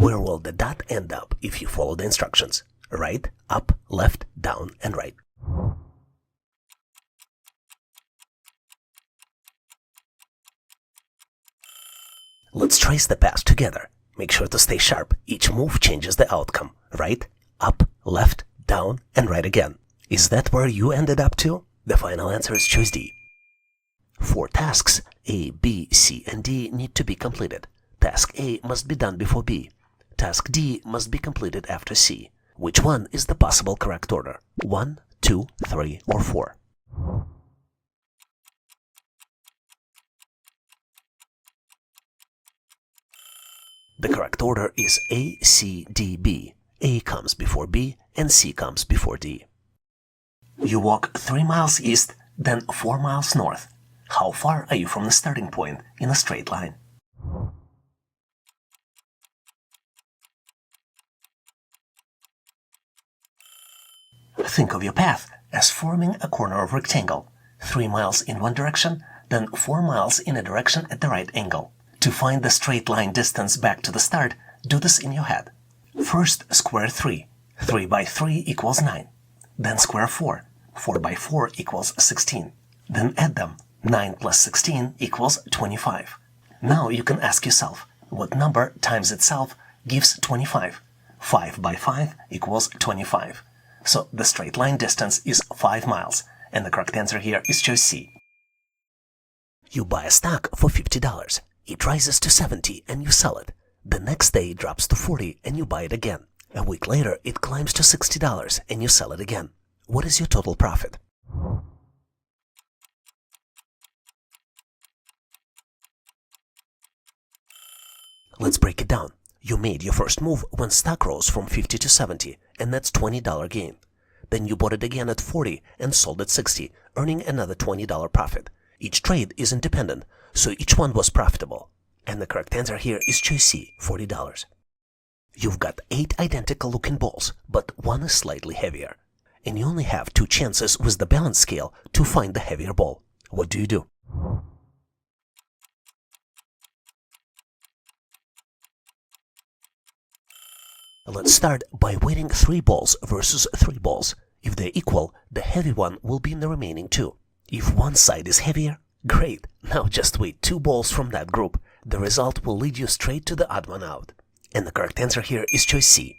Where will the dot end up if you follow the instructions? Right, up, left, down, and right. Let's trace the path together. Make sure to stay sharp. Each move changes the outcome. Right, up, left, down, and right again. Is that where you ended up to? The final answer is choice D. 4 tasks, A, B, C, and D, need to be completed. Task A must be done before B. Task D must be completed after C. Which one is the possible correct order? 1, 2, 3, or 4? The correct order is A, C, D, B. A comes before B and C comes before D. You walk 3 miles east, then 4 miles north. How far are you from the starting point in a straight line? Think of your path as forming a corner of rectangle. 3 miles in one direction, then 4 miles in a direction at the right angle. To find the straight line distance back to the start, do this in your head. First, square 3. 3 by 3 equals 9. Then square 4. 4 by 4 equals 16. Then add them. 9 plus 16 equals 25. Now you can ask yourself, what number times itself gives 25? 5 by 5 equals 25. So the straight line distance is 5 miles, and the correct answer here is choice C. You buy a stock for $50. It rises to 70 and you sell it. The next day it drops to 40 and you buy it again. A week later it climbs to $60 and you sell it again. What is your total profit? Let's break it down. You made your first move when stock rose from 50 to 70, and that's $20 gain. Then you bought it again at 40 and sold at 60, earning another $20 profit. Each trade is independent, so each one was profitable. And the correct answer here is choice C, $40. You've got 8 identical looking balls, but one is slightly heavier. And you only have 2 chances with the balance scale to find the heavier ball. What do you do? Let's start by weighting 3 balls versus 3 balls. If they're equal, the heavy one will be in the remaining 2. If one side is heavier, great. Now just weigh 2 balls from that group. The result will lead you straight to the odd one out. And the correct answer here is choice C.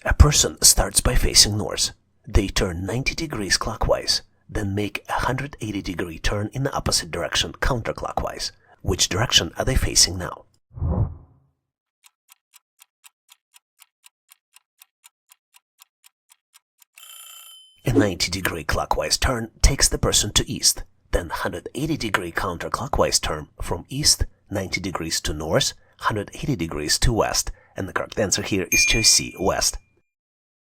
A person starts by facing north. They turn 90 degrees clockwise, then make a 180-degree turn in the opposite direction counterclockwise. Which direction are they facing now? A 90-degree clockwise turn takes the person to east, then 180-degree counterclockwise turn from east, 90 degrees to north, 180 degrees to west, and the correct answer here is choice C, west.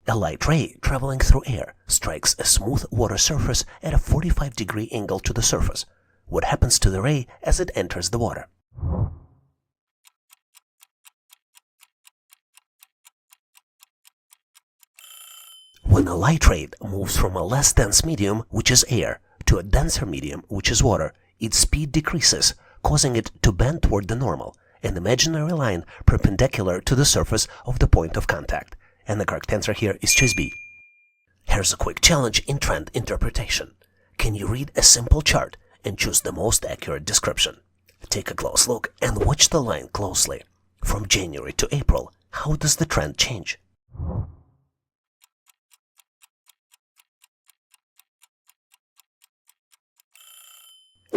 A light ray traveling through air strikes a smooth water surface at a 45-degree angle to the surface. What happens to the ray as it enters the water? When a light ray moves from a less dense medium, which is air, to a denser medium, which is water, its speed decreases, causing it to bend toward the normal, an imaginary line perpendicular to the surface of the point of contact. And the correct answer here is choice B. Here's a quick challenge in trend interpretation. Can you read a simple chart and choose the most accurate description? Take a close look and watch the line closely. From January to April, how does the trend change?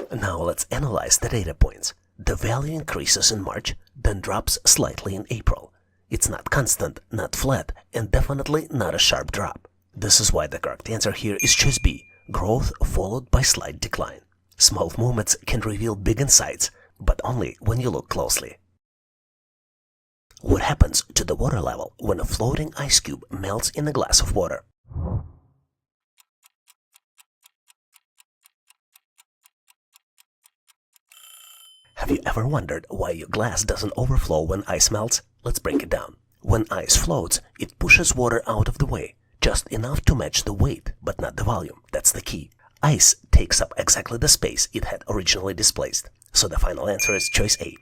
Now let's analyze the data points. The value increases in March, then drops slightly in April. It's not constant, not flat, and definitely not a sharp drop. This is why the correct answer here is choice B, growth followed by slight decline. Small movements can reveal big insights, but only when you look closely. What happens to the water level when a floating ice cube melts in a glass of water? Have you ever wondered why your glass doesn't overflow when ice melts? Let's break it down. When ice floats, it pushes water out of the way, just enough to match the weight, but not the volume. That's the key. Ice takes up exactly the space it had originally displaced. So the final answer is choice A.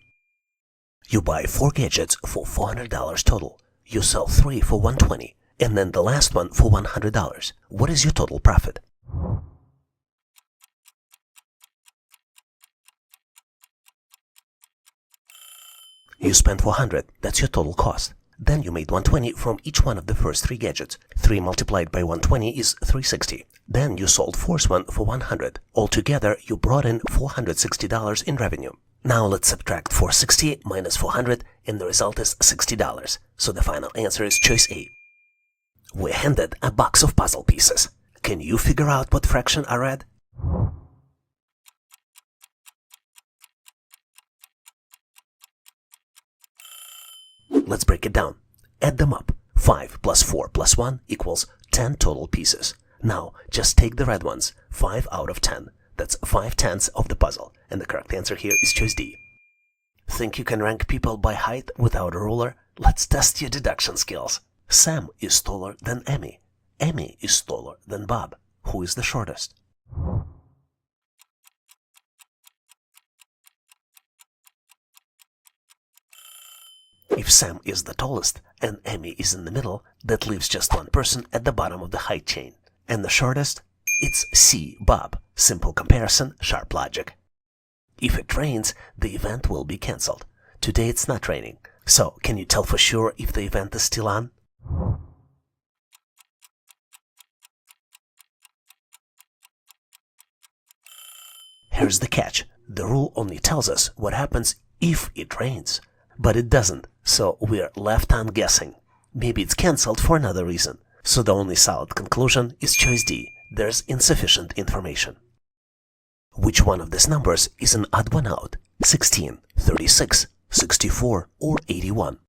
You buy 4 gadgets for $400 total. You sell 3 for $120, and then the last one for $100. What is your total profit? You spent $400, that's your total cost. Then you made $120 from each one of the first 3 gadgets. 3 multiplied by $120 is $360. Then you sold fourth one for $100. Altogether, you brought in $460 in revenue. Now let's subtract $460 minus $400, and the result is $60. So the final answer is choice A. We're handed a box of puzzle pieces. Can you figure out what fraction I read? Let's break it down. Add them up. 5 plus 4 plus 1 equals 10 total pieces. Now, just take the red ones. 5 out of 10. That's 5/10 of the puzzle. And the correct answer here is choice D. Think you can rank people by height without a ruler? Let's test your deduction skills. Sam is taller than Emmy. Emmy is taller than Bob. Who is the shortest? If Sam is the tallest and Emmy is in the middle, that leaves just one person at the bottom of the height chain. And the shortest? It's C, Bob. Simple comparison, sharp logic. If it rains, the event will be cancelled. Today it's not raining. So, can you tell for sure if the event is still on? Here's the catch. The rule only tells us what happens if it rains. But it doesn't, so we're left on guessing. Maybe it's cancelled for another reason. So the only solid conclusion is choice D. There's insufficient information. Which one of these numbers is an odd one out? 16, 36, 64, or 81?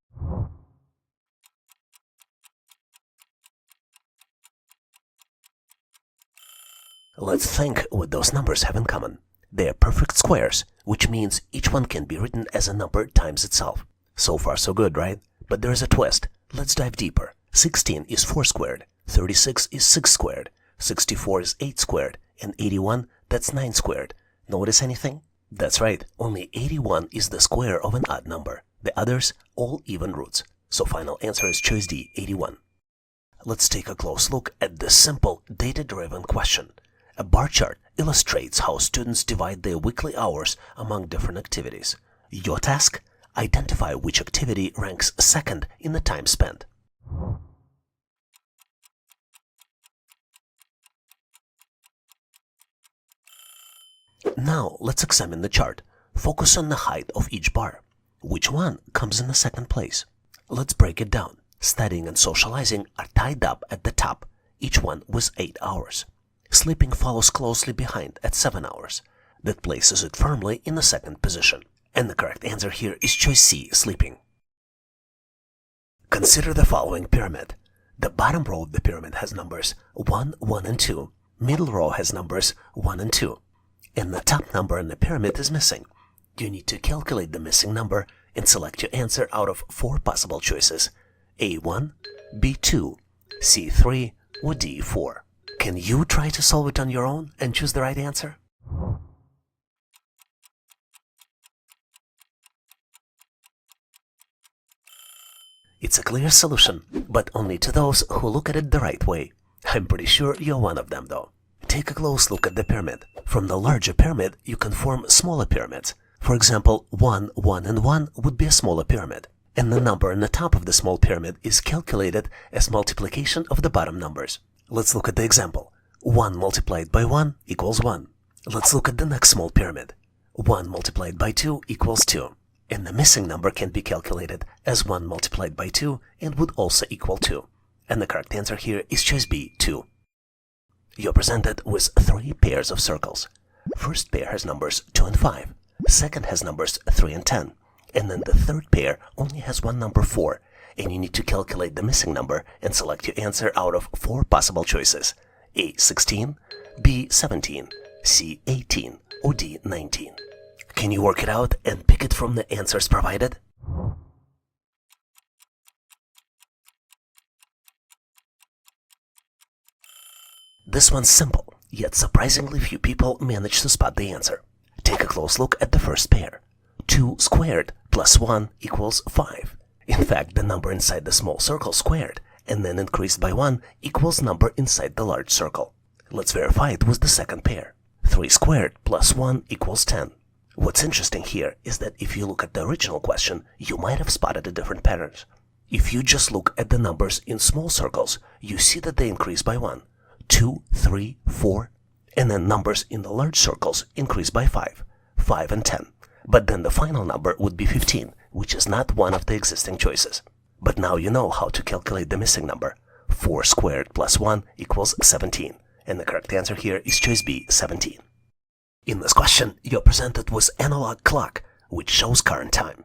Let's think what those numbers have in common. They are perfect squares, which means each one can be written as a number times itself. So far so good, right? But there's a twist. Let's dive deeper. 16 is 4 squared, 36 is 6 squared, 64 is 8 squared, and 81, that's 9 squared. Notice anything? That's right, only 81 is the square of an odd number. The others, all even roots. So final answer is choice D, 81. Let's take a close look at this simple data-driven question. A bar chart illustrates how students divide their weekly hours among different activities. Your task? Identify which activity ranks second in the time spent. Now let's examine the chart. Focus on the height of each bar. Which one comes in the second place? Let's break it down. Studying and socializing are tied up at the top. Each one was 8 hours. Sleeping follows closely behind at 7 hours. That places it firmly in the second position. And the correct answer here is choice C, sleeping. Consider the following pyramid. The bottom row of the pyramid has numbers 1, 1, and 2. Middle row has numbers 1 and 2. And the top number in the pyramid is missing. You need to calculate the missing number and select your answer out of 4 possible choices. A1, B2, C3, or D4. Can you try to solve it on your own and choose the right answer? It's a clear solution, but only to those who look at it the right way. I'm pretty sure you're one of them, though. Take a close look at the pyramid. From the larger pyramid, you can form smaller pyramids. For example, 1, 1, and 1 would be a smaller pyramid. And the number on the top of the small pyramid is calculated as multiplication of the bottom numbers. Let's look at the example. 1 multiplied by 1 equals 1. Let's look at the next small pyramid. 1 multiplied by 2 equals 2. And the missing number can be calculated as 1 multiplied by 2 and would also equal 2. And the correct answer here is choice B, 2. You're presented with 3 pairs of circles. First pair has numbers 2 and 5. Second has numbers 3 and 10. And then the third pair only has one number 4. And you need to calculate the missing number and select your answer out of 4 possible choices. A, 16, B, 17, C, 18, or D, 19. Can you work it out and pick it from the answers provided? This one's simple, yet surprisingly few people manage to spot the answer. Take a close look at the first pair. 2 squared plus 1 equals 5. In fact, the number inside the small circle squared and then increased by 1 equals number inside the large circle. Let's verify it with the second pair. 3 squared plus 1 equals 10. What's interesting here is that if you look at the original question, you might have spotted a different pattern. If you just look at the numbers in small circles, you see that they increase by 1, 2, 3, 4, and then numbers in the large circles increase by 5, 5 and 10. But then the final number would be 15, which is not one of the existing choices. But now you know how to calculate the missing number. 4 squared plus 1 equals 17, and the correct answer here is choice B, 17. In this question, you're presented with analog clock, which shows current time,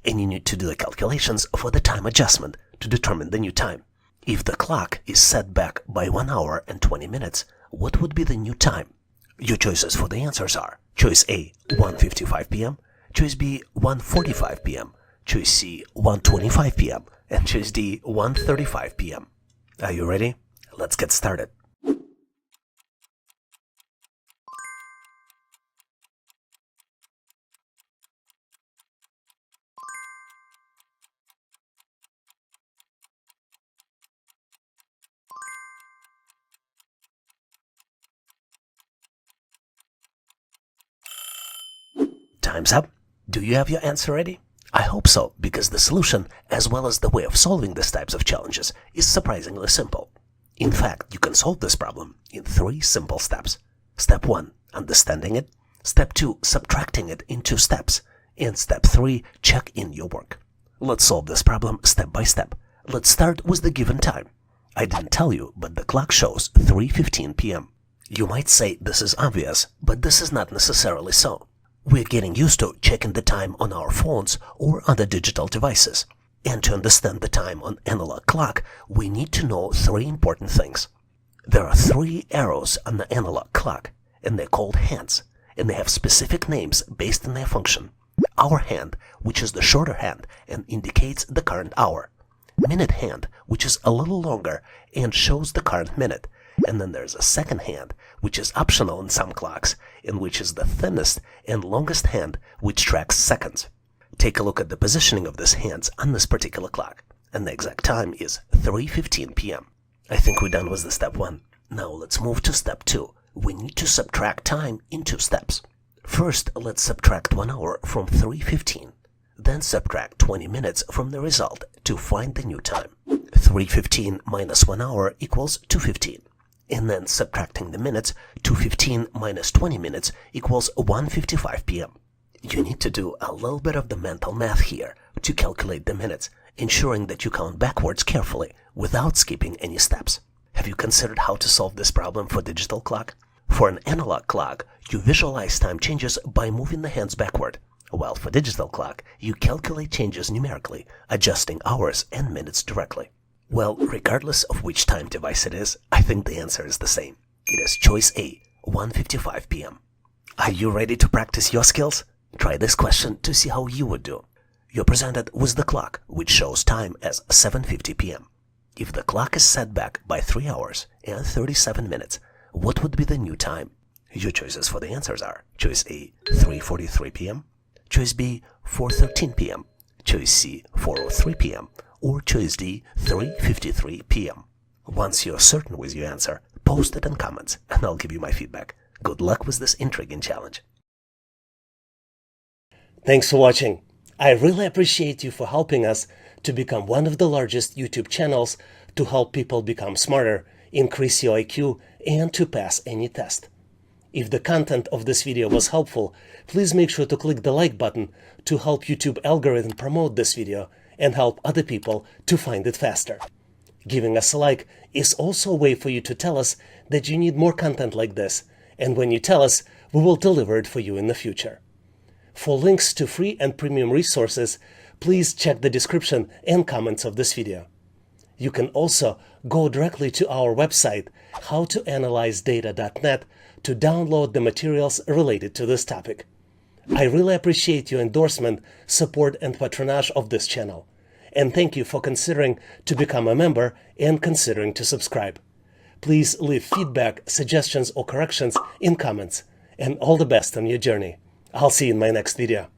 and you need to do the calculations for the time adjustment to determine the new time. If the clock is set back by 1 hour and 20 minutes, what would be the new time? Your choices for the answers are choice A, 1:55 p.m., choice B, 1:45 p.m., choice C, 1:25 p.m., and choice D, 1:35 p.m. Are you ready? Let's get started. Time's up. Do you have your answer ready? I hope so, because the solution, as well as the way of solving these types of challenges, is surprisingly simple. In fact, you can solve this problem in 3 simple steps. Step 1, understanding it. Step 2, subtracting it in 2 steps. And step 3, check in your work. Let's solve this problem step by step. Let's start with the given time. I didn't tell you, but the clock shows 3:15 p.m. You might say this is obvious, but this is not necessarily so. We're getting used to checking the time on our phones or other digital devices. And to understand the time on analog clock, we need to know 3 important things. There are 3 arrows on the analog clock, and they're called hands, and they have specific names based on their function. Hour hand, which is the shorter hand and indicates the current hour. Minute hand, which is a little longer and shows the current minute. And then there's a second hand, which is optional in some clocks, and which is the thinnest and longest hand, which tracks seconds. Take a look at the positioning of these hands on this particular clock, and the exact time is 3:15 p.m. I think we're done with the step 1. Now let's move to step 2. We need to subtract time in 2 steps. First, let's subtract 1 hour from 3:15. Then subtract 20 minutes from the result to find the new time. 3:15 minus 1 hour equals 2:15. And then subtracting the minutes, 2:15 minus 20 minutes equals 1:55 p.m. You need to do a little bit of the mental math here to calculate the minutes, ensuring that you count backwards carefully without skipping any steps. Have you considered how to solve this problem for digital clock? For an analog clock, you visualize time changes by moving the hands backward, while for digital clock, you calculate changes numerically, adjusting hours and minutes directly. Well, regardless of which time device it is, I think the answer is the same. It is choice A, 1:55 p.m. Are you ready to practice your skills? Try this question to see how you would do. You're presented with the clock, which shows time as 7:50 p.m. If the clock is set back by 3 hours and 37 minutes, what would be the new time? Your choices for the answers are choice A, 3:43 p.m., choice B, 4:13 p.m., choice C, 4:03 p.m., or choice D, 3:53 p.m. Once you're certain with your answer, post it in comments and I'll give you my feedback. Good luck with this intriguing challenge. Thanks for watching. I really appreciate you for helping us to become one of the largest YouTube channels to help people become smarter, increase your IQ, and to pass any test. If the content of this video was helpful, please make sure to click the like button to help YouTube algorithm promote this video and help other people to find it faster. Giving us a like is also a way for you to tell us that you need more content like this, and when you tell us, we will deliver it for you in the future. For links to free and premium resources, please check the description and comments of this video. You can also go directly to our website, howtoanalyzedata.net, to download the materials related to this topic. I really appreciate your endorsement, support, and patronage of this channel. And thank you for considering to become a member and considering to subscribe. Please leave feedback, suggestions, or corrections in comments. And all the best on your journey. I'll see you in my next video.